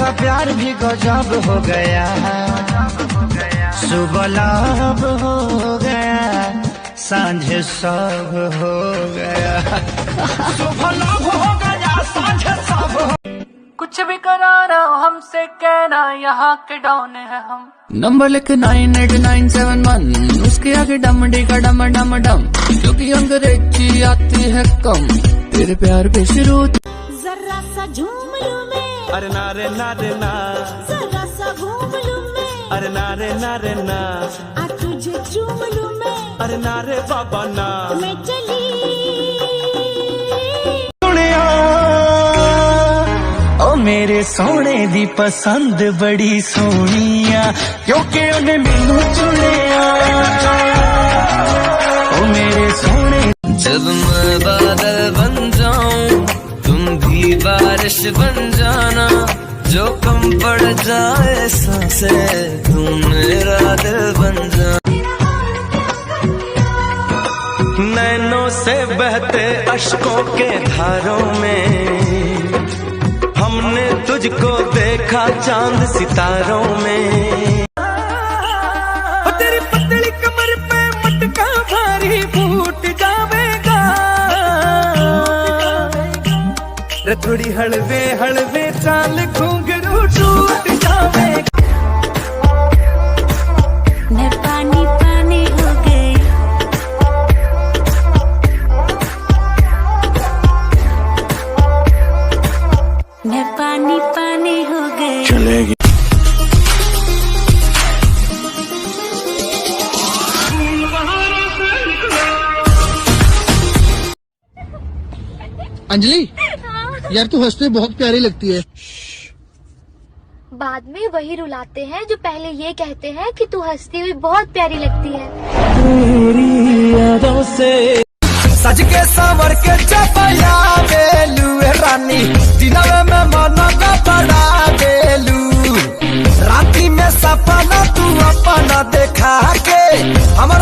का प्यार भी गजब हो गया, सुबह लाभ हो गया, सांझ सब हो गया। सुबह लाभ हो गया, सांझ सब हो। कुछ भी कराना हमसे कहना, यहाँ के डॉन है हम। नंबर लिख 989971, उसके आगे डम डिगा डम डम डम, क्योंकि अंग्रेजी आती है कम, तेरे प्यार पे शुरू। जरा सा झूम लूं मैं, अरे ना रे ना रे ना, जरा सा घूम लूं मैं, अरे ना रे ना रे ना, आ तुझे चूम लूं मैं, अरे ना रे बाबा ना। मैं चली ओ मेरे सोने दी पसंद बड़ी सोहनी आ, क्योंकि उन्हें मैनू चुनिया। ओ मेरे सोने। जब मैं बादल बन जाऊं तुम भी बारिश बन जाना, जो कम पड़ जाए सांसें तुम मेरा दिल बन जा। नैनों से बहते अश्कों के धारों में हमने तुझको देखा चांद सितारों में। तेरी पतली कमर पे मटका भारी फूट जावेगा, रे थोड़ी हलवे हलवे चाल घूंघरू टूट जावेगा। मैं पानी पानी हो गई, मैं पानी पानी हो गई। चलेगी अंजलि, यार तू हंसते बहुत प्यारी लगती है। बाद में वही रुलाते हैं जो पहले ये कहते हैं कि तू हंसती हुई बहुत प्यारी लगती है। तेरी यादों से सज के संवर के चपया बेलू रानी, दिनों में मना का बड़ा बेलू, राती में सपना तू अपना देखा के हमारा